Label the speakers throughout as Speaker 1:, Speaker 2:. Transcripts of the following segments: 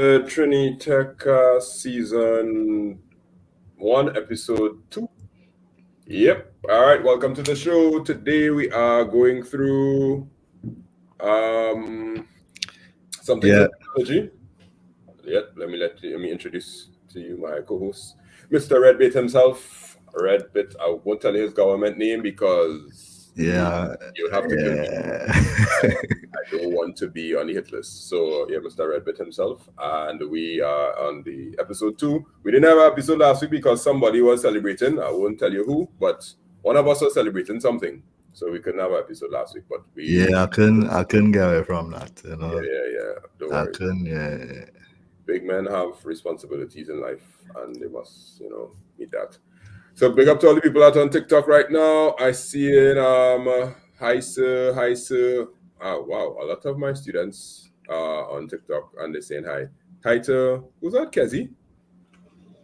Speaker 1: Trini Tech Season 1, Episode 2. Yep. All right. Welcome to the show. Today we are going through some things
Speaker 2: Yeah.
Speaker 1: in technology. Yep. Let me introduce to you my co-host, Mr. Redbit himself. Redbit. I won't tell you his government name because
Speaker 2: Yeah.
Speaker 1: you'll have to kill me.
Speaker 2: Yeah.
Speaker 1: I don't want to be on the hit list. So yeah, Mr. Redbit himself. And we are on the episode 2. We didn't have an episode last week because somebody was celebrating. I won't tell you who, but one of us was celebrating something. So we couldn't have an episode last week. But we
Speaker 2: Yeah, I couldn't get away from that,
Speaker 1: yeah. Don't
Speaker 2: I
Speaker 1: worry.
Speaker 2: couldn't, yeah.
Speaker 1: Big men have responsibilities in life and they must, meet that. So big up to all the people out on TikTok right now. I see it. Hi sir. Oh wow, a lot of my students are on TikTok and they're saying hi. Hi to who's that? Kezi?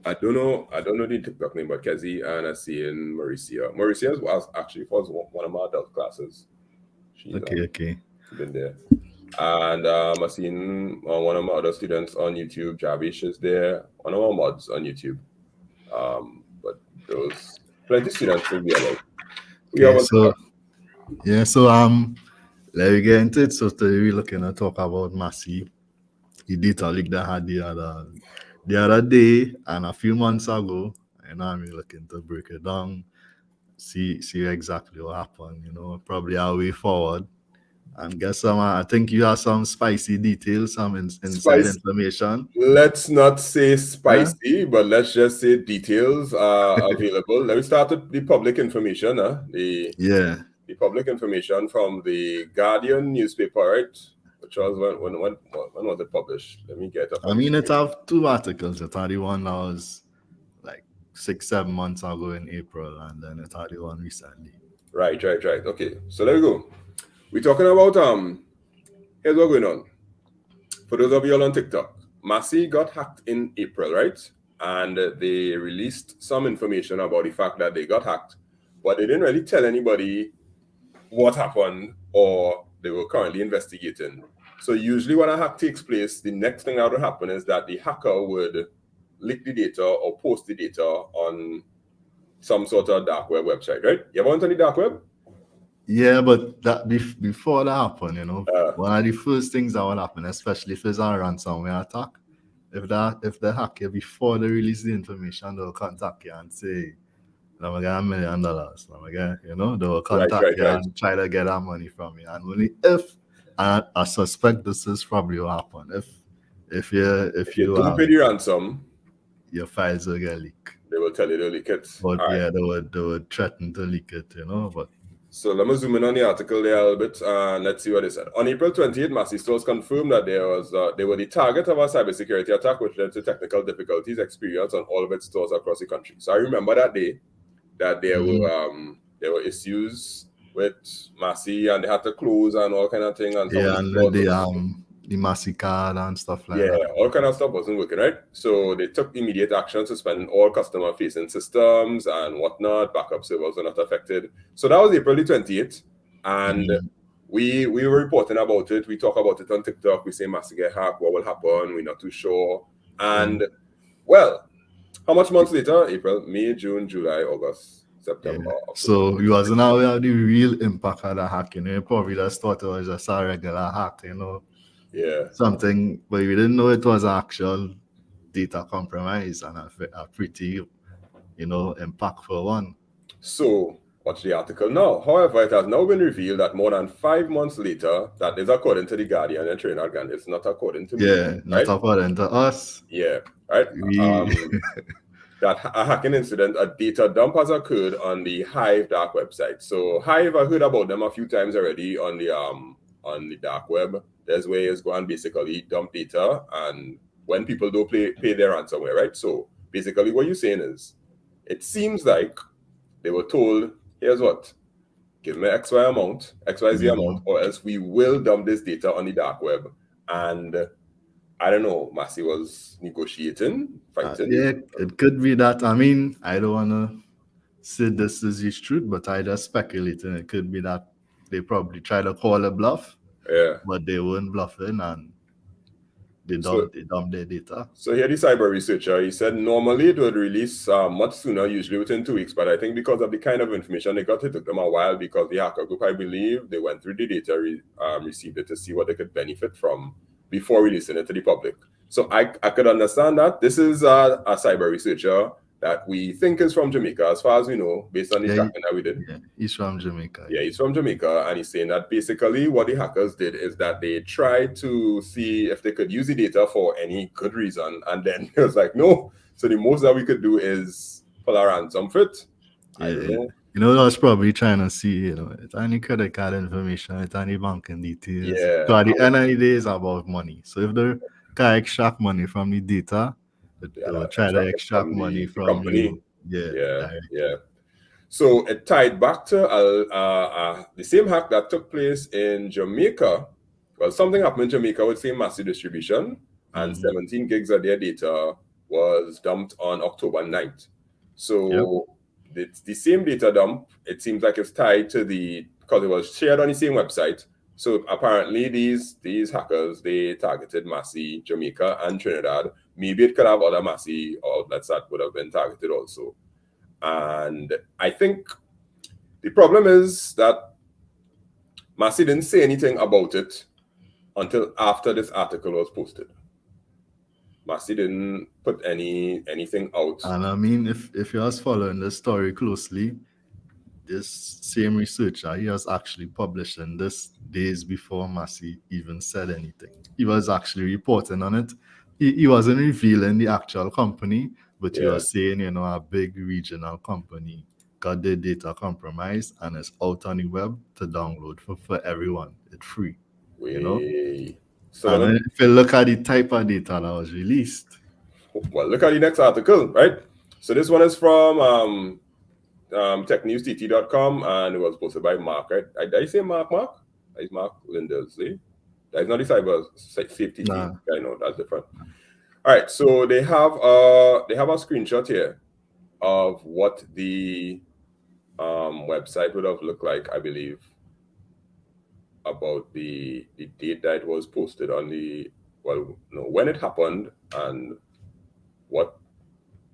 Speaker 1: I don't know the TikTok name, but Kezi, and I see in Mauricia. Mauricia was actually was one of my adult classes. She's
Speaker 2: Okay.
Speaker 1: been there. And I seen one of my other students on YouTube. Javish is there. One of my mods on YouTube. But those plenty students will be allowed. We have
Speaker 2: Let me get into it. So today we're looking to talk about Massy, the data leak that had the other day and a few months ago. And I'm looking to break it down, see exactly what happened, probably our way forward. And get some, I think you have some spicy details, some inside
Speaker 1: spicy.
Speaker 2: information.
Speaker 1: Let's not say
Speaker 2: Huh?
Speaker 1: spicy, but let's just say details are available. Let me start with the public information.
Speaker 2: Yeah.
Speaker 1: The public information from the Guardian newspaper, right? Which was when was it published? Let me get up.
Speaker 2: I mean, it have two articles. It had the one that was like 6-7 months ago in April, and then it had the one recently.
Speaker 1: Right. Okay, so there we go. We're talking about here's what's going on. For those of you all on TikTok, Massy got hacked in April, right? And they released some information about the fact that they got hacked, but they didn't really tell anybody what happened or they were currently investigating. So usually when a hack takes place, the next thing that would happen is that the hacker would leak the data or post the data on some sort of dark web website, right? You ever went on the dark web?
Speaker 2: Yeah, but that before that happened, one of the first things that will happen, especially if it's a ransomware attack, if they hack you before they release the information, they'll contact you and say, "Let me get $1 million. Let me get," they will contact you and try to get that money from you. And only if I suspect this is probably what happened. If you
Speaker 1: don't pay the ransom,
Speaker 2: your files will get leaked.
Speaker 1: they will tell you to leak it.
Speaker 2: But they would threaten to leak it, but.
Speaker 1: So let me zoom in on the article there a little bit and let's see what they said. On April 28th, Massy stores confirmed that they were the target of a cybersecurity attack which led to technical difficulties experienced on all of its stores across the country. So I remember that day that there were issues with Massy and they had to close and all kind of thing. And
Speaker 2: the Massy card and stuff like that.
Speaker 1: Yeah, all kind of stuff wasn't working, right? So they took immediate action, suspending all customer-facing systems and whatnot. Backup servers were not affected. So that was April the 28th. And we were reporting about it. We talk about it on TikTok. We say Massy get hacked. What will happen? We're not too sure. And, well, how much months later? April, May, June, July, August, September.
Speaker 2: Yeah. So you wasn't aware of the real impact of the hack, You probably just thought it was just a regular hack,
Speaker 1: Yeah.
Speaker 2: Something, but we didn't know it was actual data compromise and a pretty, impactful one.
Speaker 1: So, watch the article now. However, it has now been revealed that more than 5 months later, that is according to the Guardian and Trini again. It's not according to me.
Speaker 2: Yeah, not according to us.
Speaker 1: Yeah, right. That a hacking incident, a data dump has occurred on the Hive dark website. So Hive, I heard about them a few times already on the dark web. There's ways go and basically dump data, and when people don't pay their ransomware, right? So basically, what you're saying is, it seems like they were told, "Here's what, give me XYZ amount, or else we will dump this data on the dark web." And I don't know, Massy was negotiating, fighting.
Speaker 2: Yeah, it could be that. I mean, I don't want to say this is his truth, but I just speculating. It could be that they probably try to call a bluff.
Speaker 1: Yeah.
Speaker 2: But they weren't bluffing, and they dump their data.
Speaker 1: So here the cyber researcher, he said normally it would release much sooner, usually within 2 weeks. But I think because of the kind of information they got, it took them a while because the hacker group, I believe, they went through the data, received it to see what they could benefit from before releasing it to the public. So I could understand that. This is a cyber researcher that we think is from Jamaica, as far as we know, based on the tracking that we did.
Speaker 2: Yeah, he's from Jamaica.
Speaker 1: Yeah, he's from Jamaica, and he's saying that basically what the hackers did is that they tried to see if they could use the data for any good reason, and then it was like, no. So the most that we could do is pull a ransom for it.
Speaker 2: Yeah, I don't know. You know, I was probably trying to see, you know, it's any credit card information, it's any banking details.
Speaker 1: Yeah.
Speaker 2: So at the end of the day, it's about money. So if they can extract money from the data, they'll try to extract money from the company.
Speaker 1: Yeah. So it tied back to the same hack that took place in Jamaica. Well, something happened in Jamaica with same Massy distribution, and 17 gigs of their data was dumped on October 9th. So it's the same data dump. It seems like it's tied to because it was shared on the same website. So apparently these hackers, they targeted Massy, Jamaica, and Trinidad. Maybe it could have other Massy outlets that would have been targeted also. And I think the problem is that Massy didn't say anything about it until after this article was posted. Massy didn't put anything out.
Speaker 2: And I mean, if you're following the story closely, this same researcher, he was actually publishing this days before Massy even said anything. He was actually reporting on it. He wasn't revealing the actual company, but he was saying, you know, a big regional company got their data compromised and it's out on the web to download for everyone. It's free, you know? So and if you look at the type of data that was released.
Speaker 1: Well, look at the next article, right? So this one is from technewstt.com, and it was posted by Mark, right? Did I say Mark? It's Mark Linders, see? That's not the cyber safety team. I know that's different. All right, so they have a screenshot here of what the website would have looked like, I believe, about the date that it was posted on when it happened and what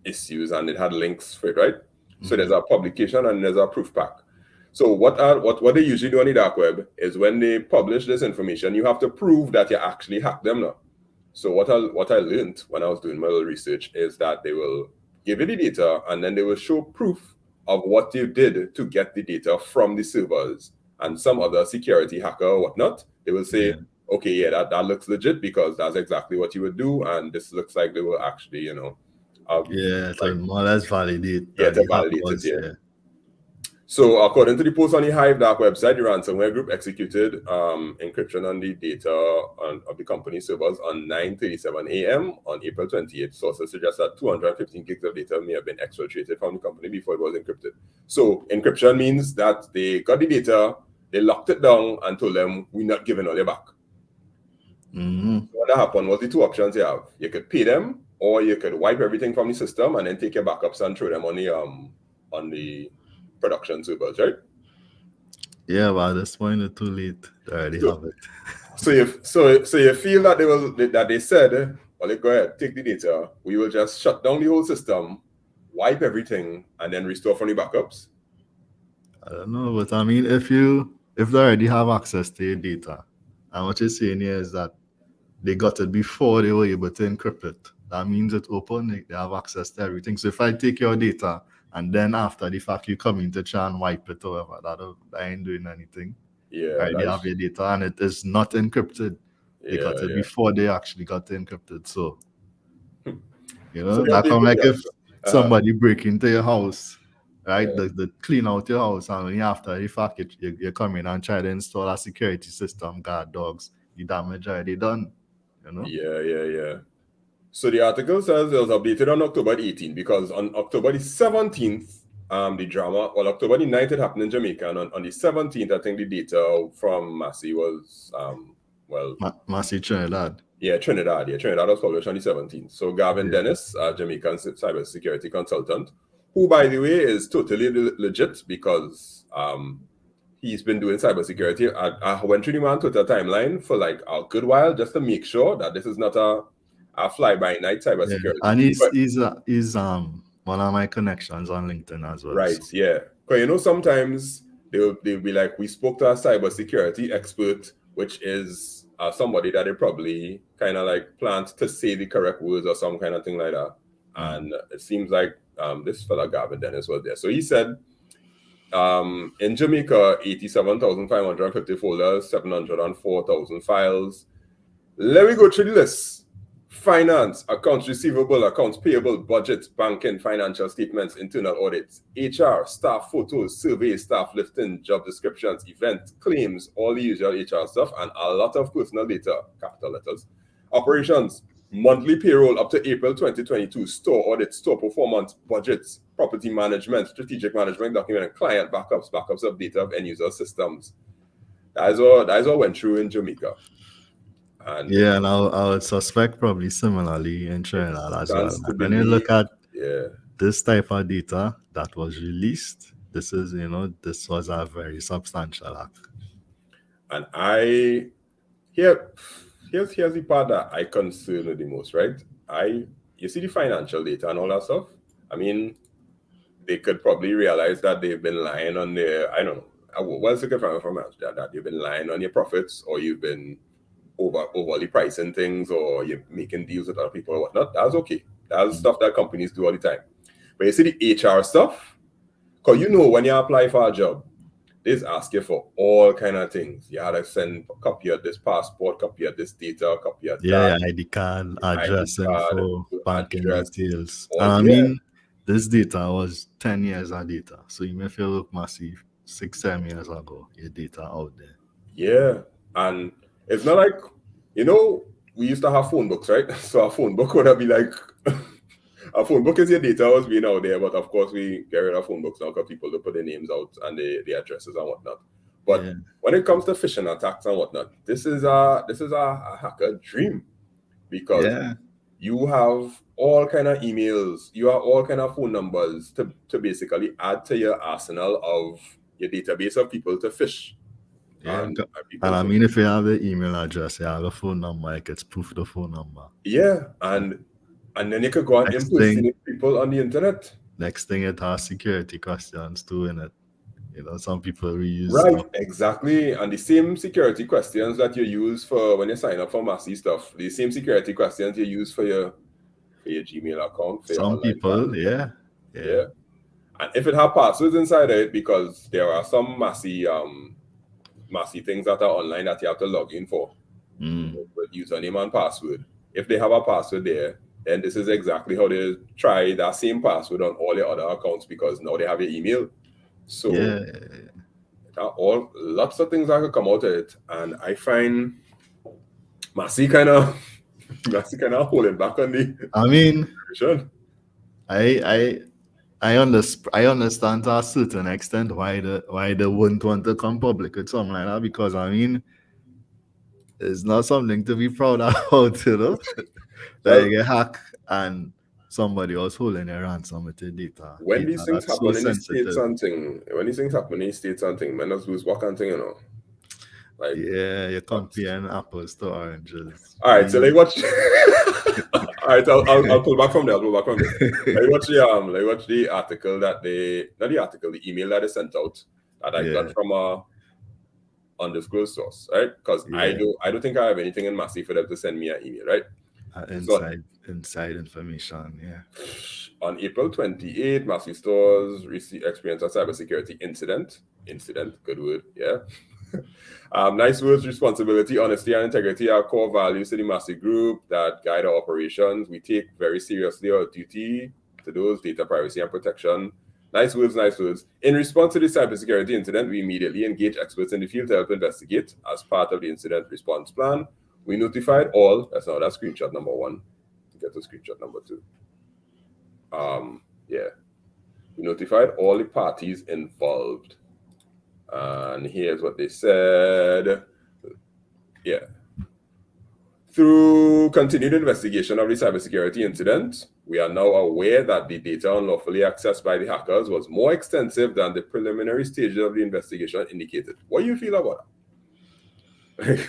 Speaker 1: issues, and it had links for it, right? So there's a publication and there's a proof pack. So what they usually do on the dark web is when they publish this information, you have to prove that you actually hacked them now. So what I learned when I was doing my little research is that they will give you the data and then they will show proof of what you did to get the data from the servers. And some other security hacker or whatnot, they will say, okay, yeah, that looks legit because that's exactly what you would do, and this looks like they will actually, you know,
Speaker 2: so more or less validate.
Speaker 1: To validate it. So according to the post on the Hive dark website, the ransomware group executed encryption on the data of the company servers on 9:37 a.m. on April 28th. Sources suggest that 215 gigs of data may have been exfiltrated from the company before it was encrypted. So encryption means that they got the data, they locked it down and told them, we're not giving all your back. So what happened was the two options you have. You could pay them, or you could wipe everything from the system and then take your backups and throw them on the production servers, right?
Speaker 2: Yeah, but at this point it's too late. They already have it.
Speaker 1: So you feel that they said, well, go ahead, take the data. We will just shut down the whole system, wipe everything, and then restore from the backups.
Speaker 2: I don't know, but I mean, if they already have access to your data, and what you're saying here is that they got it before they were able to encrypt it. That means it's open. They have access to everything. So if I take your data and then after the fact you come in to try and wipe it or whatever, that ain't doing anything.
Speaker 1: Yeah,
Speaker 2: they have your data and it is not encrypted. They got it before they actually got it encrypted. So, you know, that come like if somebody break into your house, right? They clean out your house, and when after the fact you come in and try to install a security system, guard dogs, the damage already done. You know?
Speaker 1: Yeah. So the article says it was updated on October 18th because on October the 17th, October the 9th it happened in Jamaica, and on the 17th, I think the data from Massy was,
Speaker 2: Massy Trinidad.
Speaker 1: Yeah, Trinidad was published on the 17th. So Gavin Dennis, a Jamaican cybersecurity consultant, who, by the way, is totally legit because he's been doing cybersecurity. I went through the man Twitter timeline for like a good while just to make sure that this is not a fly-by-night cybersecurity.
Speaker 2: Yeah. And he's one of my connections on LinkedIn as well.
Speaker 1: Right,
Speaker 2: so.
Speaker 1: yeah. Because sometimes they'll be like, we spoke to a cybersecurity expert, which is somebody that they probably kind of like planned to say the correct words or some kind of thing like that. And it seems like this fella Gavin Dennis was there. So he said, in Jamaica, 87,550 folders, 704,000 files. Let me go through the list. Finance, accounts receivable, accounts payable, budgets, banking, financial statements, internal audits, HR, staff photos, surveys, staff listing, job descriptions, event claims, all the usual HR stuff, and a lot of personal data, capital letters. Operations, monthly payroll up to April 2022, store audits, store performance, budgets, property management, strategic management document, client backups of data of end user systems. That is all went through in Jamaica. And
Speaker 2: yeah, and I would suspect probably similarly in Trinidad as well. Like when you look at this type of data that was released, this was a very substantial act.
Speaker 1: And here's the part that I concern with the most, right? You see the financial data and all that stuff. I mean, they could probably realize that they've been lying on their, I don't know, what's the difference from that you've been lying on your profits, or you've been overly pricing things, or you're making deals with other people or whatnot. That's okay. That's stuff that companies do all the time. But you see the HR stuff, because when you apply for a job, they ask you for all kind of things. You had to send a copy of this passport, copy of this data, copy of that.
Speaker 2: ID card, address, info, banking details.
Speaker 1: And
Speaker 2: I mean, this data was 10 years of data. So you may feel look massive 6-7 years ago, your data out there.
Speaker 1: Yeah. And it's not like, we used to have phone books, right? So a phone book would be like, a phone book is your data was being out there, but of course we get rid of phone books now because people to put their names out and the addresses and whatnot. But when it comes to phishing attacks and whatnot, this is a hacker dream, because you have all kind of emails, you have all kind of phone numbers to basically add to your arsenal of your database of people to phish.
Speaker 2: Yeah, and I mean, if you have the email address, you have a phone number, it gets proof the phone number.
Speaker 1: Yeah, and then you could go and impersonate people on the internet.
Speaker 2: Next thing, it has security questions too in it. Some people reuse
Speaker 1: stuff. Exactly. And the same security questions that you use for when you sign up for Massy stuff, the same security questions you use for your Gmail account. For
Speaker 2: some people, yeah.
Speaker 1: And if it have passwords inside it, because there are some Massy things that are online that you have to log in for with username and password. If they have a password there, then this is exactly how they try that same password on all your other accounts, because now they have your email. So lots of things that could come out of it, and I find Massy kind of holding back on the.
Speaker 2: I mean, I understand to a certain extent why they wouldn't want to come public with something like that, because I mean, it's not something to be proud about, that you get hacked and somebody was holding a ransom with the data.
Speaker 1: When these things happen in the States something, men just lose work and thing,
Speaker 2: Like, you're comparing apples to oranges.
Speaker 1: All right, so watch. All right, I'll pull back from there. Watch the article that the email that they sent out that I got from a undisclosed source, right? Because I don't think I have anything in Massy for them to send me an email, right?
Speaker 2: Inside information,
Speaker 1: On April 28th, Massy stores experienced a cybersecurity incident. Good word, yeah. Nice words, responsibility, honesty, and integrity are core values to the Massy group that guide our operations. We take very seriously our duty to those, data privacy and protection. Nice words. In response to the cybersecurity incident, we immediately engaged experts in the field to help investigate. As part of the incident response plan, we notified all. That's screenshot number 1. Get to screenshot number 2. We notified all the parties involved. And here's what they said. Through continued investigation of the cybersecurity incident, we are now aware that the data unlawfully accessed by the hackers was more extensive than the preliminary stages of the investigation indicated. What do you feel about that?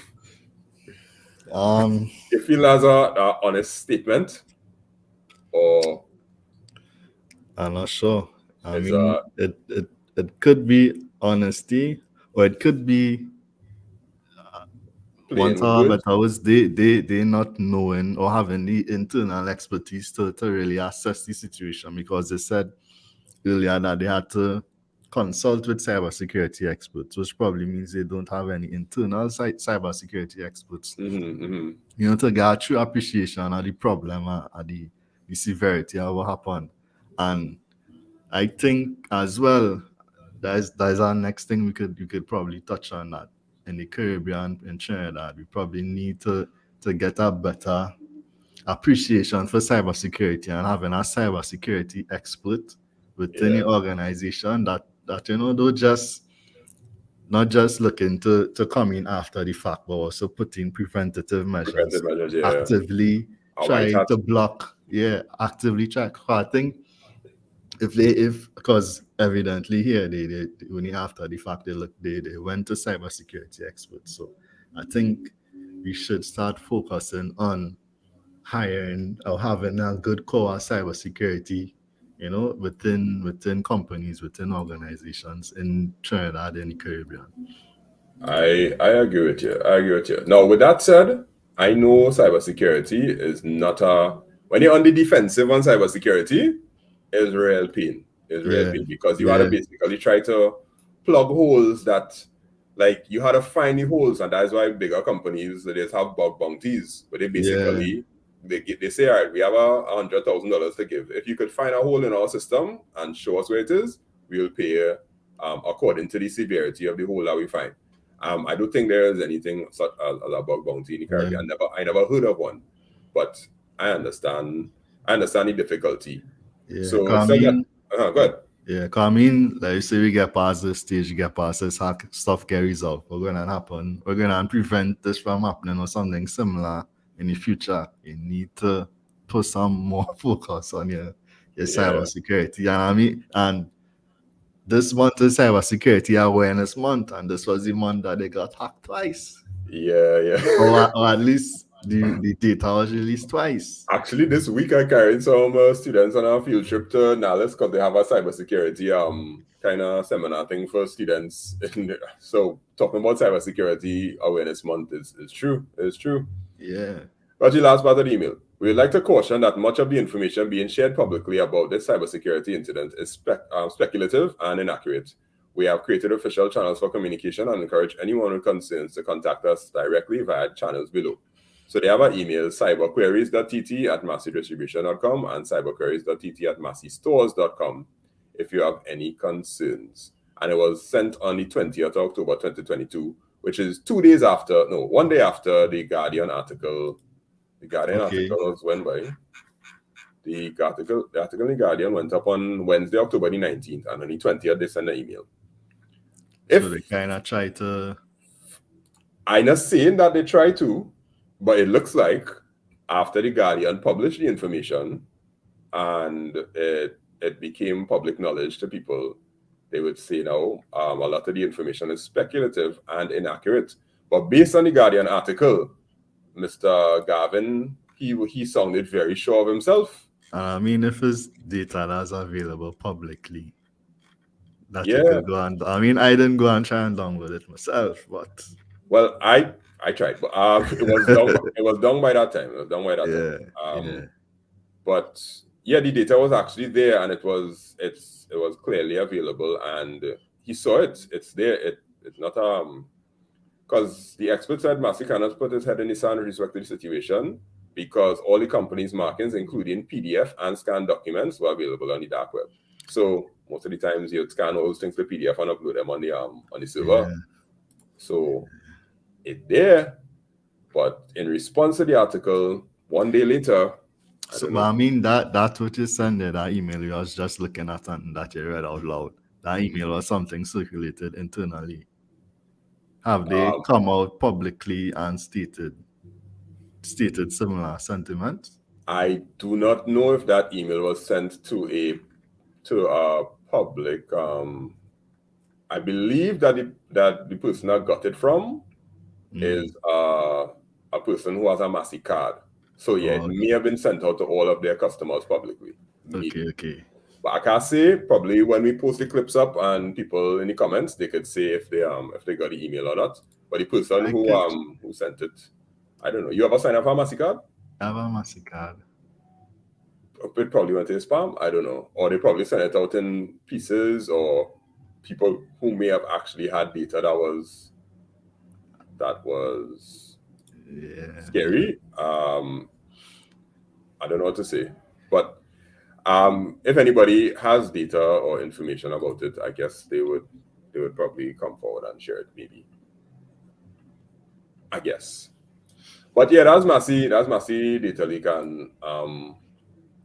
Speaker 1: You feel as a honest statement, or
Speaker 2: I'm not sure. I mean, it could be honesty, or it could be
Speaker 1: playing with words?
Speaker 2: but I was they not knowing or having the internal expertise to really assess the situation, because they said earlier that they had to consult with cybersecurity experts, which probably means they don't have any internal cybersecurity experts. You know, to get a true appreciation of the problem and the severity of what happened. And I think as well, there's our next thing we could probably touch on, that in the Caribbean, in Trinidad, we probably need to get a better appreciation for cybersecurity, and having a cybersecurity expert within the organization that you know, not just looking to come in after the fact, but also putting preventative measures, actively trying to block, actively try. I think because evidently here they only after the fact they went to cybersecurity experts. So I think we should start focusing on hiring or having a good core cybersecurity, you know, within companies, within organizations in Trinidad and the Caribbean.
Speaker 1: I agree with you. Now, with that said, I know cybersecurity is not when you're on the defensive on cybersecurity, is real pain. Because you had to basically try to plug holes that, like, you had to find the holes, and that's why bigger companies, they just have bug bounties, but they basically they say, all right, we have $100,000 to give. If you could find a hole in our system and show us where it is, we'll pay according to the severity of the hole that we find. I don't think there is anything such as a bug bounty in the Caribbean. I never heard of one, but I understand the difficulty. So go ahead.
Speaker 2: Yeah, because I mean, like you say, we get past this stage, you get past this, stuff get resolved. We're gonna happen. We're gonna prevent this from happening or something similar in the future. You need to put some more focus on your cybersecurity. And I mean, and this month is cybersecurity awareness month, and this was the month that they got hacked twice. Or at least the data was released twice.
Speaker 1: Actually, this week I carried some students on a field trip to Nallis because they have a cybersecurity kind of seminar thing for students. So talking about cybersecurity awareness month is true. It's true.
Speaker 2: Yeah.
Speaker 1: But the last part of the email. We would like to caution that much of the information being shared publicly about this cybersecurity incident is speculative and inaccurate. We have created official channels for communication and encourage anyone with concerns to contact us directly via channels below. So they have an email, cyberqueries.tt@massydistribution.com and cyberqueries.tt@massystores.com if you have any concerns. And it was sent on the 20th of October 2022, which is 1 day after the Guardian article. The Guardian article was went by. The article in the Guardian went up on Wednesday, October the 19th, and on the 20th they sent an email.
Speaker 2: So they kind of try to...
Speaker 1: I'm not saying that they try to, but it looks like after the Guardian published the information and it became public knowledge to people, they would say now a lot of the information is speculative and inaccurate. But based on the Guardian article, Mr. Gavin, he sounded very sure of himself.
Speaker 2: I mean, if his data that's available publicly, that you could go and... I mean, I didn't go and try and download it myself, but...
Speaker 1: Well, I tried, but it was done by that time. But yeah, the data was actually there, and it was clearly available, and he saw it. It's there. It's not because the expert said Massy cannot put his head in the sand with respect to the situation because all the company's markings, including PDF and scanned documents, were available on the dark web. So most of the times you scan all those things to PDF and upload them on the server. So it's there, but in response to the article, 1 day later.
Speaker 2: I mean, that what you sent there, that email you was just looking at and that you read out loud. That email was something circulated internally. Have they come out publicly and stated? stated similar sentiments?
Speaker 1: I do not know if that email was sent to a public. I believe that the person I got it from is a person who has a Massy card. So yeah, it may have been sent out to all of their customers publicly.
Speaker 2: Okay.
Speaker 1: But I can't say. Probably when we post the clips up and people in the comments, they could say if they got the email or not. But the person who sent it, I don't know. You ever sign up for a Massy card?
Speaker 2: I have a Massy card.
Speaker 1: It probably went to spam. I don't know. Or they probably sent it out in pieces, or people who may have actually had data that was scary. I don't know what to say. But if anybody has data or information about it, I guess they would probably come forward and share it, maybe. I guess. But yeah, that's Massy data leak, and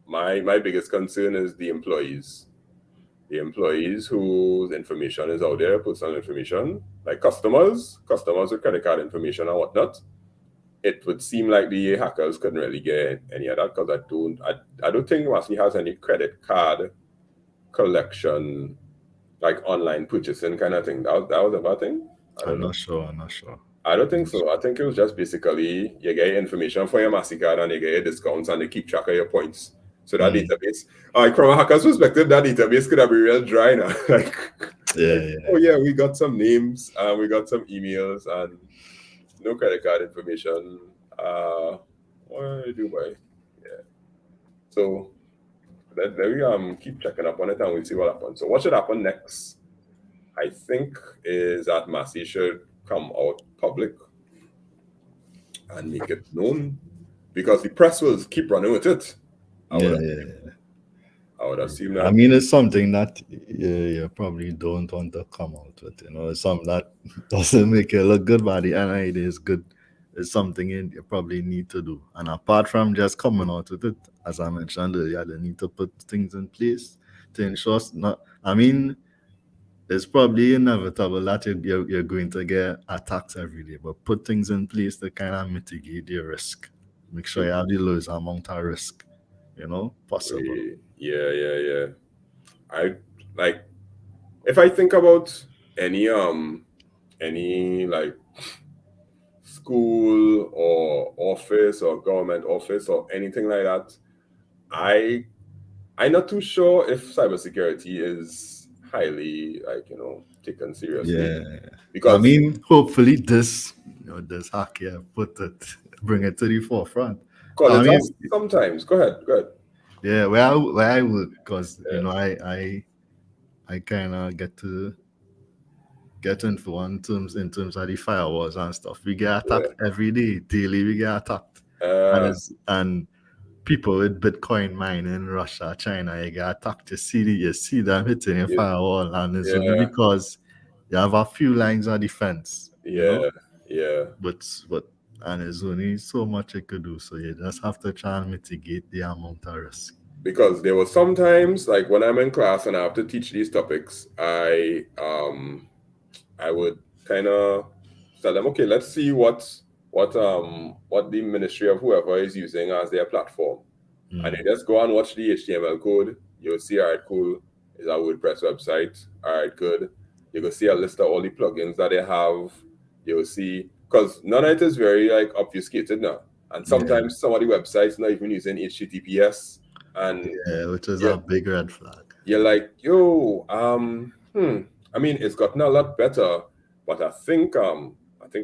Speaker 1: my biggest concern is the employees. The employees whose information is out there, personal information, like customers with credit card information and whatnot. It would seem like the hackers couldn't really get any of that, because I don't think Massy has any credit card collection, like online purchasing kind of thing. That was a thing.
Speaker 2: I'm not sure.
Speaker 1: I don't think so. I think it was just basically you get information for your Massy card and you get your discounts and they keep track of your points. So that database, from a hacker's perspective, that database could have been real dry now. Oh yeah, we got some names and we got some emails and no credit card information. What do you do, boy? Yeah. So let me keep checking up on it and we'll see what happens. So what should happen next, I think, is that Massy should come out public and make it known, because the press will keep running with it. I would assume that.
Speaker 2: I mean, it's something that you probably don't want to come out with. It's something that doesn't make you look good, but the end of it is good. It's something you probably need to do. And apart from just coming out with it, as I mentioned earlier, they need to put things in place to ensure it's probably inevitable that you're going to get attacks every day, but put things in place to kind of mitigate your risk. Make sure you have the lowest amount of risk, possible.
Speaker 1: Yeah. I like, if I think about any like school or office or government office or anything like that, I'm not too sure if cybersecurity is highly taken seriously.
Speaker 2: Yeah,
Speaker 1: because
Speaker 2: I mean, hopefully this hack here bring it to the forefront.
Speaker 1: Sometimes go ahead.
Speaker 2: Yeah, where I work, because I kind of get info in terms of the firewalls and stuff. We get attacked every day, daily. We get attacked, and people with Bitcoin mining in Russia, China, you get attacked. You see them hitting your firewall, and it's only because you have a few lines of defense. But and there's only so much you could do. So you just have to try and mitigate the amount of risk.
Speaker 1: Because there was sometimes, like when I'm in class and I have to teach these topics, I would kind of tell them, okay, let's see what the ministry of whoever is using as their platform. And they just go and watch the HTML code. You'll see, all right, cool, it's a WordPress website. All right, good. You can see a list of all the plugins that they have. You'll see, because none of it is very obfuscated now. And sometimes some of the websites not even using HTTPS. And
Speaker 2: which is a big red flag.
Speaker 1: You're like, yo, I mean, it's gotten a lot better, but I think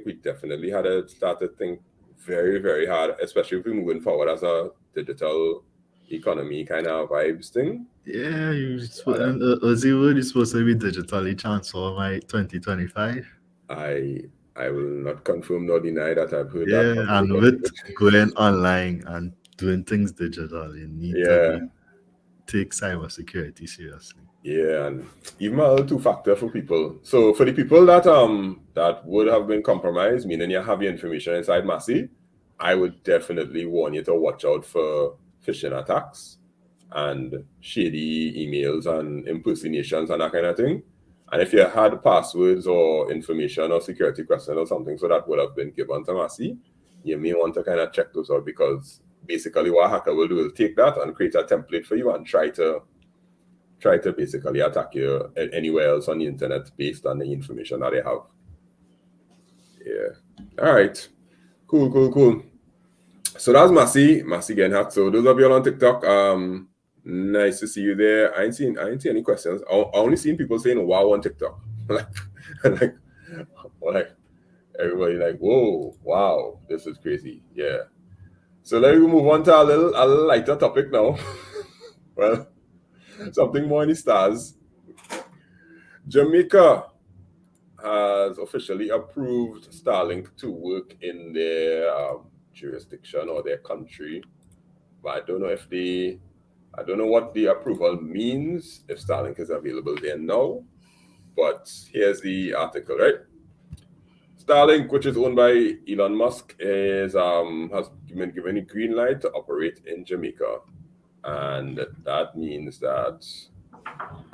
Speaker 1: we definitely had to start to think very, very hard, especially if we're moving forward as a digital economy kind of vibes thing.
Speaker 2: Yeah, Ozzy is supposed to be digitally transformed by 2025.
Speaker 1: I will not confirm nor deny that I've heard that.
Speaker 2: Yeah, and with going online and doing things digital, you need to take cybersecurity seriously.
Speaker 1: Yeah, and even a two-factor for people. So for the people that would have been compromised, meaning you have your information inside Massy, I would definitely warn you to watch out for phishing attacks and shady emails and impersonations and that kind of thing. And if you had passwords or information or security questions or something, so that would have been given to Massy, you may want to kind of check those out, because basically what a hacker will do is take that and create a template for you and try to basically attack you anywhere else on the internet based on the information that they have. Yeah. All right. Cool. So that's Massy getting hacked. So those of you on TikTok, nice to see you there. I ain't seen any questions. I only seen people saying wow on TikTok. like everybody like, whoa, wow, this is crazy. Yeah. So let me move on to a little lighter topic now. Well, something more in the stars. Jamaica has officially approved Starlink to work in their jurisdiction or their country, but I don't know what the approval means if Starlink is available there now. But here's the article, right? Starlink, which is owned by Elon Musk, has been given a green light to operate in Jamaica, and that means that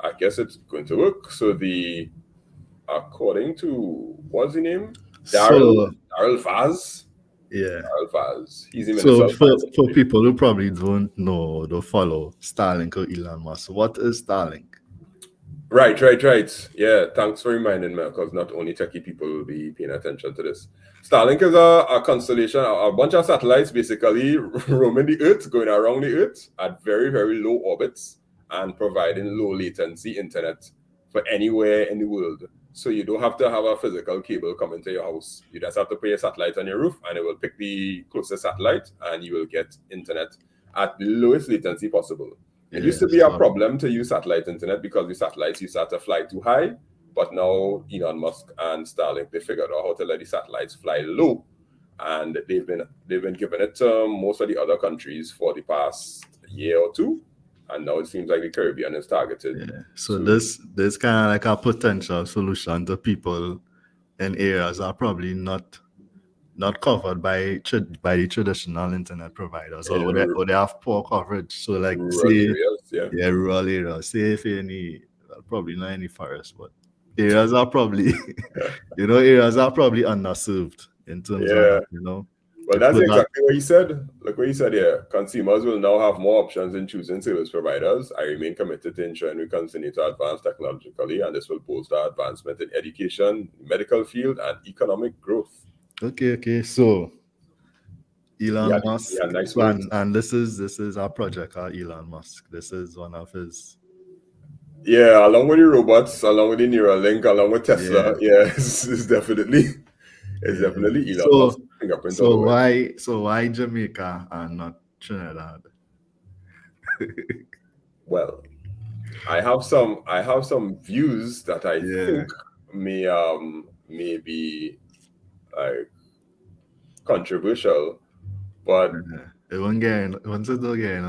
Speaker 1: I guess it's going to work. So according to what's the name? Daryl Vaz.
Speaker 2: Yeah.
Speaker 1: Daryl Vaz. He's in
Speaker 2: So for people who probably don't know, don't follow Starlink or Elon Musk, what is Starlink?
Speaker 1: Right. Yeah, thanks for reminding me, because not only techie people will be paying attention to this. Starlink is a constellation, a bunch of satellites basically roaming the Earth, going around the Earth at very, very low orbits and providing low latency internet for anywhere in the world. So you don't have to have a physical cable come into your house. You just have to put a satellite on your roof, and it will pick the closest satellite, and you will get internet at the lowest latency possible. It used to be a problem to use satellite internet because the satellites used to have to fly too high. But now Elon Musk and Starlink, they figured out how to let the satellites fly low, and they've been giving it to most of the other countries for the past year or two, and now it seems like the Caribbean is targeted.
Speaker 2: Yeah. So this kind of like a potential solution to people in areas that are probably not covered by the traditional internet providers, or they have poor coverage. So like
Speaker 1: rural areas,
Speaker 2: rural areas. Say if any, probably not any forest, but areas are probably areas are probably underserved in terms of
Speaker 1: Well, that's exactly what he said. Like what he said here, consumers will now have more options in choosing service providers. I remain committed to ensuring we continue to advance technologically, and this will bolster advancement in education, medical field, and economic growth.
Speaker 2: Okay. So Elon Musk,
Speaker 1: nice
Speaker 2: and this is our project, Elon Musk. This is one of his.
Speaker 1: Yeah, along with the robots, along with the Neuralink, along with Tesla. Yeah, it's definitely Elon Musk fingerprint.
Speaker 2: So why Jamaica and not Trinidad?
Speaker 1: Well, I have some views that I think may be like controversial, but
Speaker 2: it won't get in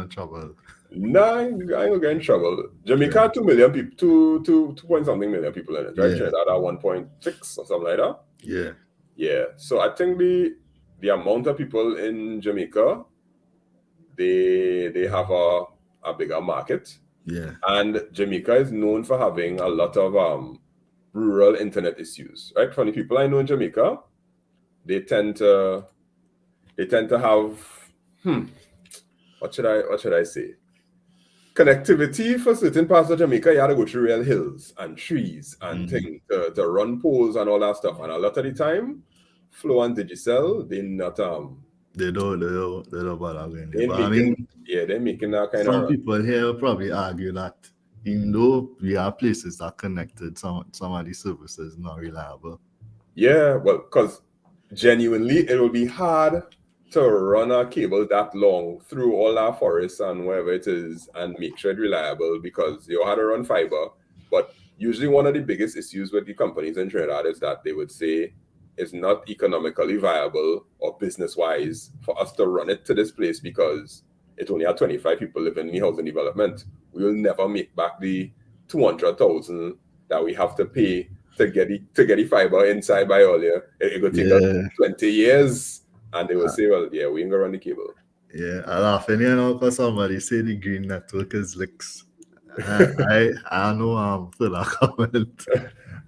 Speaker 2: trouble.
Speaker 1: No, I ain't gonna get in trouble. Jamaica had 2 million people, 2 point something million people in it, right? Trinidad at 1.6 or something like that. Yeah. So I think the amount of people in Jamaica, they have a bigger market.
Speaker 2: Yeah.
Speaker 1: And Jamaica is known for having a lot of rural internet issues, right? From the people I know in Jamaica, they tend to have what should I say? Connectivity for certain parts of Jamaica, you had to go through real hills and trees and things to run poles and all that stuff. And a lot of the time, Flow and Digicel, they not
Speaker 2: they don't bother going
Speaker 1: there. They're making that kind of.
Speaker 2: Some people here will probably argue that even though we have places that are connected, some of these services not reliable.
Speaker 1: Yeah, well, because genuinely it will be hard to run a cable that long through all our forests and wherever it is and make sure it's reliable, because you had to run fiber. But usually one of the biggest issues with the companies in Trinidad is that they would say it's not economically viable or business-wise for us to run it to this place because it only had 25 people living in the housing development. We will never make back the 200,000 that we have to pay to get the fiber inside by all year. It could take us 20 years. And they will say, well, yeah, we ain't gonna run the cable.
Speaker 2: Yeah, I laugh, because somebody say the green network is licks. I know for that comment.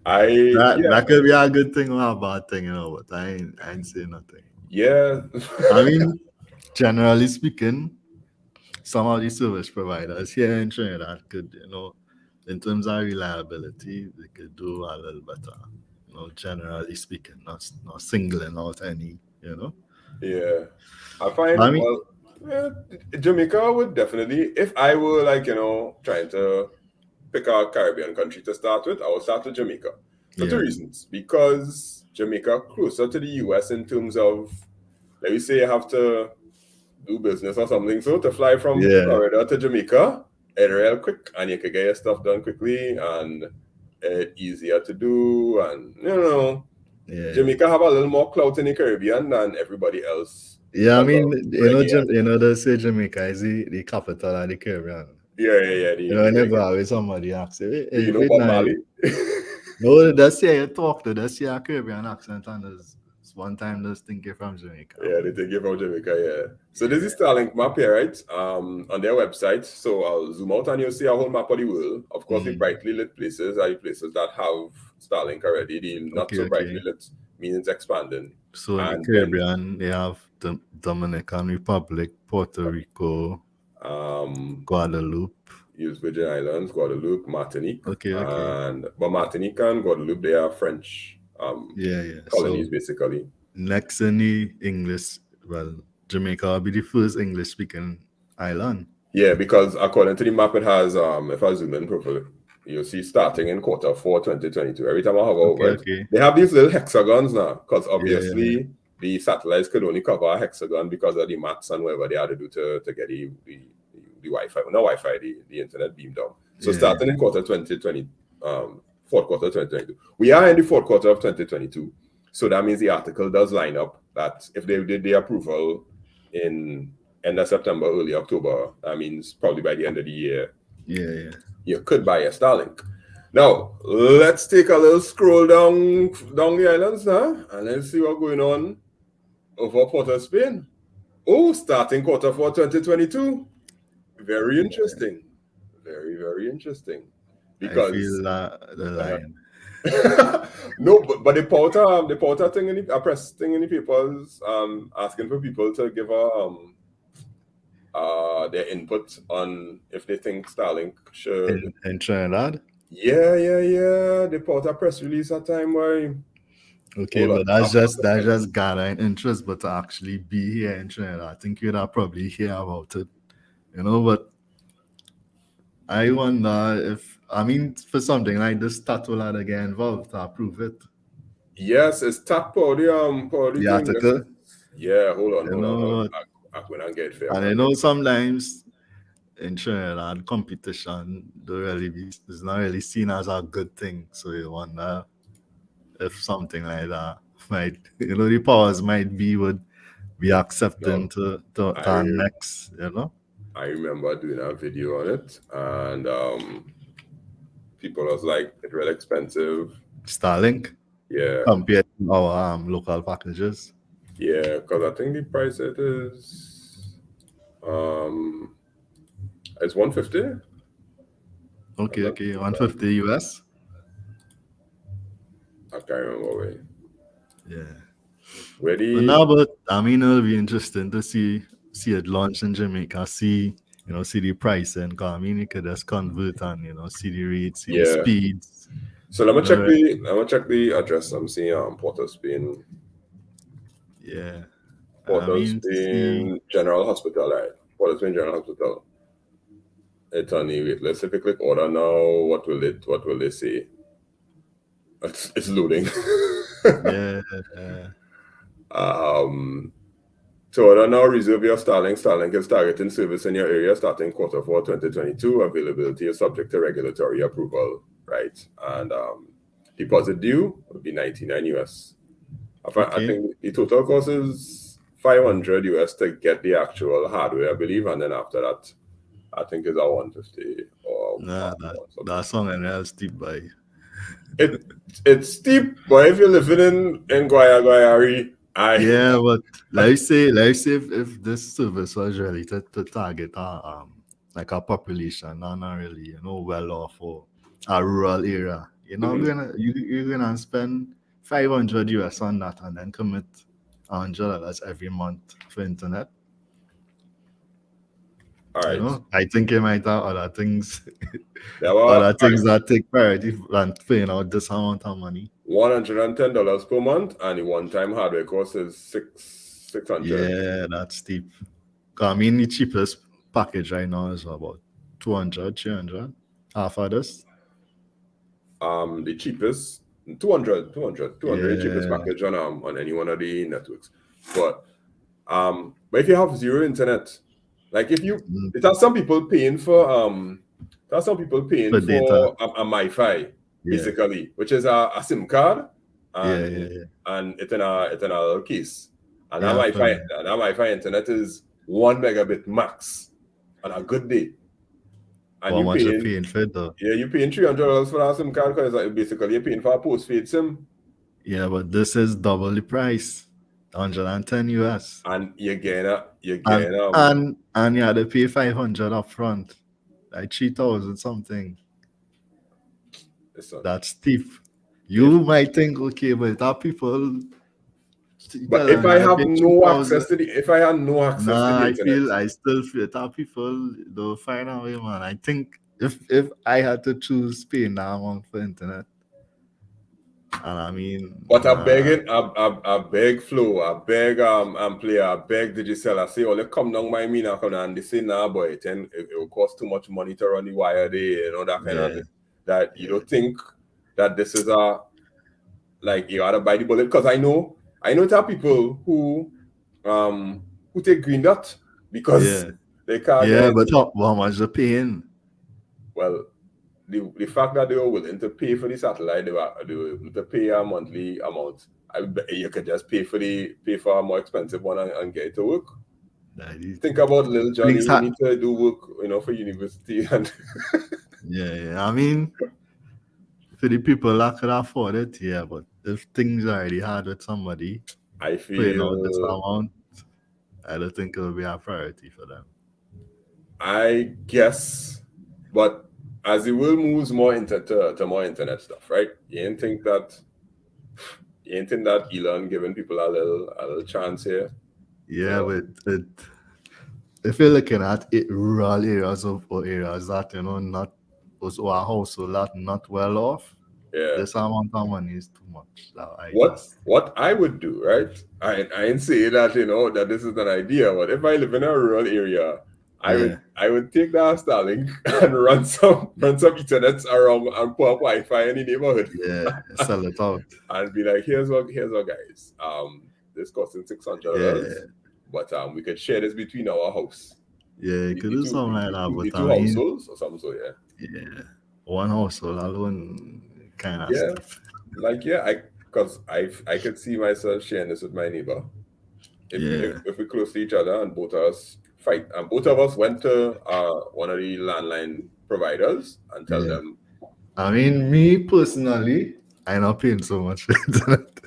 Speaker 2: That could be a good thing or a bad thing, but I ain't saying nothing.
Speaker 1: Yeah.
Speaker 2: I mean, generally speaking, some of the service providers here in Trinidad could, in terms of reliability, they could do a little better. Generally speaking, not singling out any,
Speaker 1: Yeah. I
Speaker 2: I
Speaker 1: find,
Speaker 2: mean,
Speaker 1: well, yeah, Jamaica would definitely, if I were like, trying to pick a Caribbean country to start with, I would start with Jamaica for two
Speaker 2: yeah,
Speaker 1: reasons. Because Jamaica closer to the US in terms of, let me say, you have to do business or something. So to fly from
Speaker 2: yeah,
Speaker 1: Florida to Jamaica, it's real quick, and you can get your stuff done quickly, and it's easier to do. And
Speaker 2: yeah.
Speaker 1: Jamaica have a little more clout in the Caribbean than everybody else
Speaker 2: Yeah, I
Speaker 1: because
Speaker 2: mean,
Speaker 1: of reggae.
Speaker 2: they say Jamaica is the capital of the Caribbean.
Speaker 1: Yeah. The
Speaker 2: Whenever
Speaker 1: reggae.
Speaker 2: I somebody asks,
Speaker 1: Do you know
Speaker 2: it
Speaker 1: Bob
Speaker 2: nice.
Speaker 1: Marley?
Speaker 2: No, that's yeah, you talk to that's yeah Caribbean accent, and there's one time just think you're from Jamaica.
Speaker 1: Yeah, they take you from Jamaica, yeah. So this
Speaker 2: Yeah.
Speaker 1: is Starlink map here, right? On their website. So I'll zoom out and you'll see a whole map of the world. Of course, the brightly lit places are the places that have Starlink already. The not so brightly lit means expanding.
Speaker 2: So in the
Speaker 1: And then
Speaker 2: Caribbean, they have the Dominican Republic, Puerto Rico, Guadeloupe.
Speaker 1: use Virgin Islands, Guadeloupe, Martinique.
Speaker 2: Okay.
Speaker 1: But Martinique and Guadeloupe, they are French
Speaker 2: Yeah.
Speaker 1: colonies
Speaker 2: So
Speaker 1: basically.
Speaker 2: next in the English, well, Jamaica will be the first English speaking island.
Speaker 1: Yeah, because according to the map, it has, if I zoom in properly, you'll see starting in Q4 2022. Every time I hover over it,
Speaker 2: Okay.
Speaker 1: they have these little hexagons now, because
Speaker 2: Yeah.
Speaker 1: obviously the satellites could only cover a hexagon because of the maths and whatever they had to do to get the Wi-Fi, not Wi-Fi, the internet beamed down. So starting in quarter 2020, fourth quarter 2022. We are in the fourth quarter of 2022. So that means the article does line up that if they did the approval in end of September, early October, that means probably by the end of the year, you could buy a Starlink. Now, let's take a little scroll down the islands now, and let's see what's going on over Port of Spain. Oh, starting Q4 2022. Very interesting. Very, very interesting. Because
Speaker 2: I feel the line.
Speaker 1: no, but the porter thing in the press thing in the papers asking for people to give their input on if they think Starlink should
Speaker 2: In Trinidad.
Speaker 1: Yeah. They put a press release at time where
Speaker 2: Okay, but that's just gathering interest, but to actually be here in Trinidad, I think you'd have probably hear about it. But I wonder if for something like this, Tat will have to get involved to approve it.
Speaker 1: Yes, it's Tat for the
Speaker 2: article.
Speaker 1: Yeah, hold on. I went and get fair.
Speaker 2: And sometimes in Trinidad, competition is not really seen as a good thing. So you wonder if something like that might, the powers might would be accepting to next,
Speaker 1: I remember doing a video on it, and people was like, it's really expensive.
Speaker 2: Starlink?
Speaker 1: Yeah.
Speaker 2: Compared to our local packages?
Speaker 1: Yeah, because I think the price it is it's 150.
Speaker 2: Okay, 150 US.
Speaker 1: I can't remember where.
Speaker 2: Yeah.
Speaker 1: But
Speaker 2: it'll be interesting to see it launch in Jamaica, see the pricing. You could just convert and see the rates, see the speeds.
Speaker 1: So let me check the address. I'm seeing Port of Spain.
Speaker 2: Yeah.
Speaker 1: Port of Spain General Hospital, right? Port of Spain General Hospital. It's on the wait list. If you click order now, what will they say? It's loading.
Speaker 2: Yeah.
Speaker 1: So order now, reserve your Starlink. Starlink is targeting service in your area starting Q4 2022. Availability is subject to regulatory approval, right? And deposit due would be 99 US. I think the total cost is 500 US to get the actual hardware, I believe, and then after that, I think it's a 150 or
Speaker 2: that's something else steep by.
Speaker 1: It's steep, but if you're living in Guayari,
Speaker 2: yeah, but let's say if this service was really to target like a population, not really well off or a rural area, you're gonna spend 500 US on that and then commit $100 every month for internet.
Speaker 1: All right.
Speaker 2: You know, I think you might have other things,
Speaker 1: There were
Speaker 2: other things that take priority than paying out this amount of money.
Speaker 1: $110 per month, and the one-time hardware cost is $600.
Speaker 2: Yeah, that's steep. I mean, the cheapest package right now is about 200, 300. Half of this.
Speaker 1: The cheapest 200 the cheapest
Speaker 2: Yeah.
Speaker 1: package on any one of the networks. But if you have zero internet, like if you it has some people paying for
Speaker 2: For data.
Speaker 1: a MiFi,
Speaker 2: Yeah.
Speaker 1: basically, which is a SIM card, and
Speaker 2: Yeah.
Speaker 1: and it's in a little case. And
Speaker 2: Yeah,
Speaker 1: that MiFi internet is 1 megabit max on a good day. And
Speaker 2: how
Speaker 1: you
Speaker 2: much you're
Speaker 1: paying
Speaker 2: paying for it though?
Speaker 1: yeah, you're paying $300 for that SIM card because basically you're paying for a postpaid SIM.
Speaker 2: Yeah, but this is double the price. 110 US.
Speaker 1: And you're getting
Speaker 2: And you had to pay 500 up front. Like 3,000 something.
Speaker 1: listen,
Speaker 2: That's steep. You might think, okay, but that people.
Speaker 1: but if I have no access to if I had no access to the internet,
Speaker 2: I still feel that people they'll find a way, man. I think if I had to choose paying that amount for internet, and I mean,
Speaker 1: but I beg Flow, I beg player, I beg Digicel, I say, oh, let come down by me now, and they say, nah, boy, it will cost too much money to run the wire there, you know, that kind of thing. That you don't think that this is like you gotta buy the bullet, because I know there are people who take green dot because they can't
Speaker 2: get but how much they're paying?
Speaker 1: Well, the fact that they were willing to pay for the satellite, they were able to pay a monthly amount. You could just pay for a more expensive one and get it to work. Think about little Johnny, you need to do work, you know, for university and
Speaker 2: I mean, for the people that could afford it, but if things are already hard with somebody,
Speaker 1: I
Speaker 2: paying out this amount, I don't think it will be a priority for them.
Speaker 1: I guess, but as the world moves more to more internet stuff, right? You ain't think that Elon giving people a little chance here?
Speaker 2: Yeah, but if you're looking at rural areas or areas that not those our household that not well off, this amount of money is too much.
Speaker 1: What I would do, right? I ain't say that that this is an idea, but if I live in a rural area, I would take that Starlink and run some Ethernet around and put up Wi-Fi in the neighborhood.
Speaker 2: Yeah, sell it out
Speaker 1: and be like, here's what guys. This costing $600, but we could share this between our house.
Speaker 2: Yeah, you could do something like that. But
Speaker 1: two households or something, so
Speaker 2: yeah, one household alone kind of stuff.
Speaker 1: Like because I could see myself sharing this with my neighbor. If we're close to each other and both of us fight, and both of us went to one of the landline providers and tell them.
Speaker 2: I mean, me personally, I'm not paying so much for internet.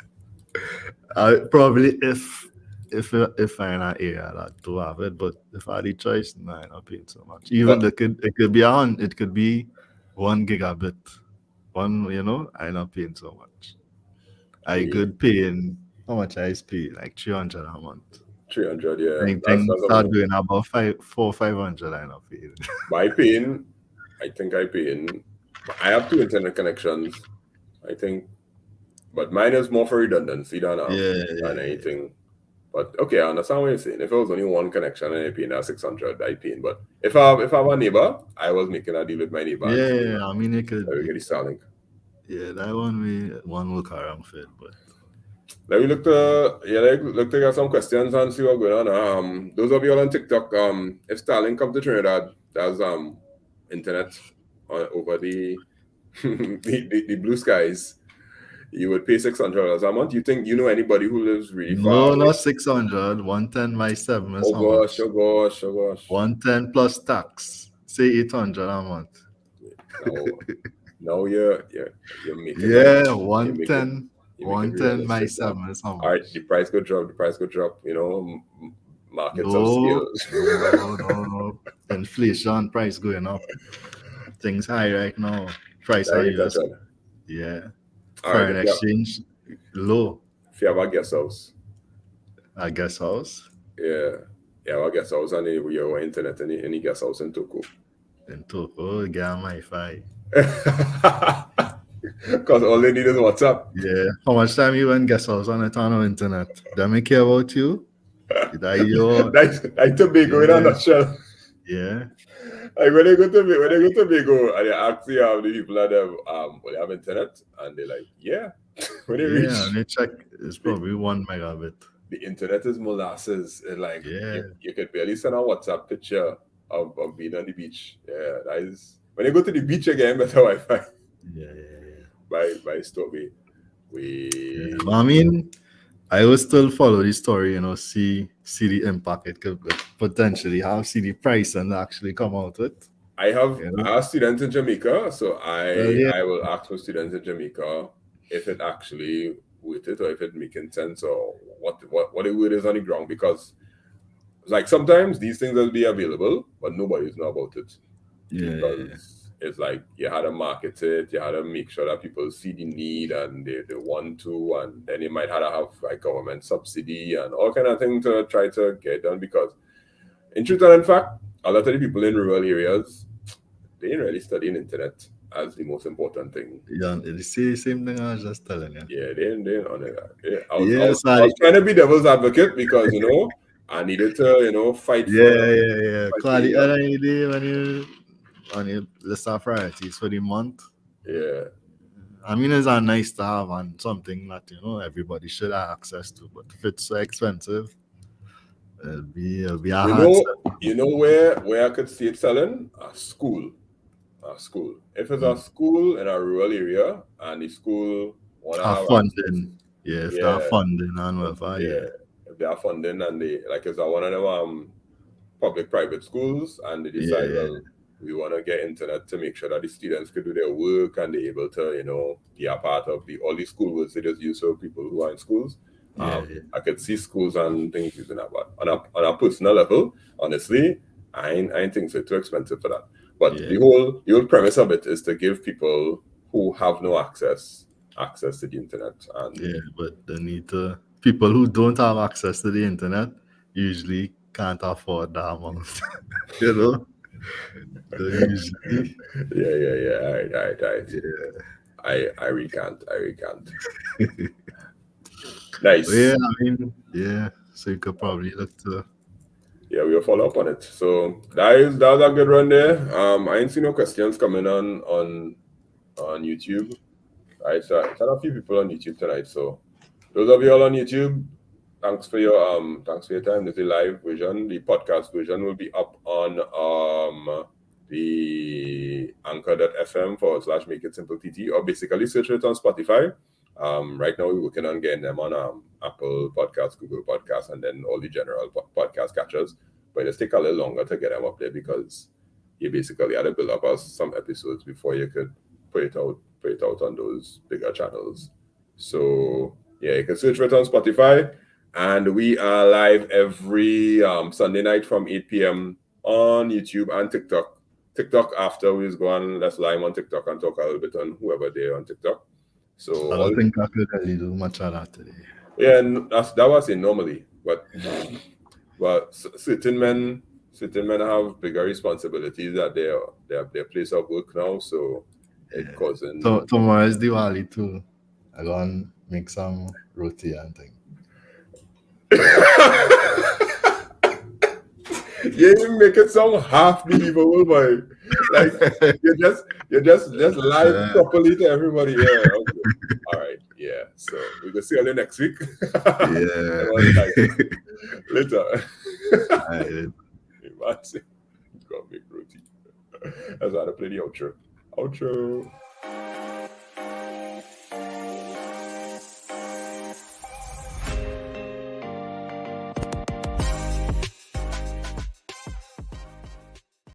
Speaker 2: Probably if I'm in an area that do have it, but if I had the choice, no, I'm not paying so much. Even it could be it could be 1 gigabit. I'm not paying so much. I could paying how much I pay, like 300 a month.
Speaker 1: 300, yeah.
Speaker 2: Anything start doing about 500, I'm not paying.
Speaker 1: My paying, I think I have 2 internet connections, I think, but mine is more for redundancy than anything. But okay, I understand what you're saying. If it was only 1 connection and I paying that 600, I paying. But if I have a neighbor, I was making a deal with my neighbor.
Speaker 2: Yeah, I mean, you could
Speaker 1: get the Starlink.
Speaker 2: Yeah, that one work around for it, but
Speaker 1: let me look to get some questions and see what's going on. Those of you all on TikTok, if Starlink comes to Trinidad, there's internet over the the blue skies. You would pay $600 a month. You think you know anybody who lives really far?
Speaker 2: No, not 600. 110 by 7 is
Speaker 1: oh gosh.
Speaker 2: 110 plus tax. Say 800 a month.
Speaker 1: No, you're making
Speaker 2: 110 by 7 is how much?
Speaker 1: All right, the price could drop. Markets of scales.
Speaker 2: No. Inflation, price going up. Things high right now. Price on US. Yeah. Foreign exchange low.
Speaker 1: If you have a guest house.
Speaker 2: a guest house.
Speaker 1: Yeah. Yeah, well, guest house and your internet any guest house in Toko.
Speaker 2: In Toko, get my fi.
Speaker 1: Because all they need is WhatsApp.
Speaker 2: Yeah. How much time you in guest house on it on the internet? Don't make care about you. That your
Speaker 1: Like Tobago in a nutshell.
Speaker 2: yeah.
Speaker 1: Like when they go to Tobago and they ask the people that they have internet and they're like, yeah. When they reach,
Speaker 2: and they check it's probably 1 megabit.
Speaker 1: the internet is molasses. And like
Speaker 2: Yeah.
Speaker 1: you could barely send a WhatsApp picture of being on the beach. Yeah, that is when they go to the beach again, better Wi-Fi.
Speaker 2: Yeah.
Speaker 1: By Story.
Speaker 2: But I mean, I will still follow the story, see the impact it could potentially have, see the price and actually come out with.
Speaker 1: I have students in Jamaica, so I will ask for students in Jamaica if it actually worth it or if it making sense or what the word is on the ground, because like sometimes these things will be available, but nobody's know about it. Because it's like you had to market it, you had to make sure that people see the need and they want to, and then you might have to have like government subsidy and all kind of things to try to get done. Because in truth and in fact, a lot of the people in rural areas, they ain't really studying internet as the most important thing.
Speaker 2: Yeah, it's the same thing I was just telling you.
Speaker 1: Yeah, they ain't on it. I was trying to be devil's advocate because I needed to fight for.
Speaker 2: Yeah. Because the other day when you on your list of priorities for the month.
Speaker 1: Yeah.
Speaker 2: I mean, it's nice to have and something that everybody should have access to, but if it's so expensive, it'll be a hard step.
Speaker 1: You know where I could see it selling? A school. If it's a school in a rural area and the school wanna have
Speaker 2: funding. If they have funding and whatever,
Speaker 1: if they have funding and they like it's one of them public-private schools and they decide, well, we want to get internet to make sure that the students could do their work and they're able to, be a part of all the school works they just use for people who are in schools. I could see schools and things using that, but on a personal level, honestly, I ain't think so too expensive for that. But the whole premise of it is to give people who have no access to the internet. And
Speaker 2: but they need to. People who don't have access to the internet usually can't afford that amount. Usually.
Speaker 1: Yeah. All right.
Speaker 2: Yeah.
Speaker 1: I really can't. Nice.
Speaker 2: So you could probably look to.
Speaker 1: Yeah, we'll follow up on it. So that was a good run there. I ain't seen no questions coming on YouTube. Right, so it's a few people on YouTube tonight. So those of you all on YouTube, thanks for your time. This is a live version. The podcast version will be up on the anchor.fm/make it simple TT, or basically search it on Spotify. Right now we're working on getting them on Apple Podcasts, Google Podcasts, and then all the general podcast catchers. But it'll take a little longer to get them up there because you basically had to build up some episodes before you could put it out on those bigger channels. So yeah, you can search for it on Spotify, and we are live every Sunday night from 8 p.m. on YouTube and TikTok. TikTok after we go on, let's live on TikTok and talk a little bit on whoever there on TikTok. So
Speaker 2: I don't think I could really do much of that today.
Speaker 1: Yeah, that was it normally, but certain men have bigger responsibilities at their place of work now, so it causing.
Speaker 2: So tomorrow is Diwali too. I go and make some roti and thing.
Speaker 1: You make it sound half believable, boy. Like you just lie properly to everybody. Yeah. Okay. All right. Yeah. So we will see you next week.
Speaker 2: Yeah.
Speaker 1: Later.
Speaker 2: Right.
Speaker 1: Go make roti. That's how to play the outro.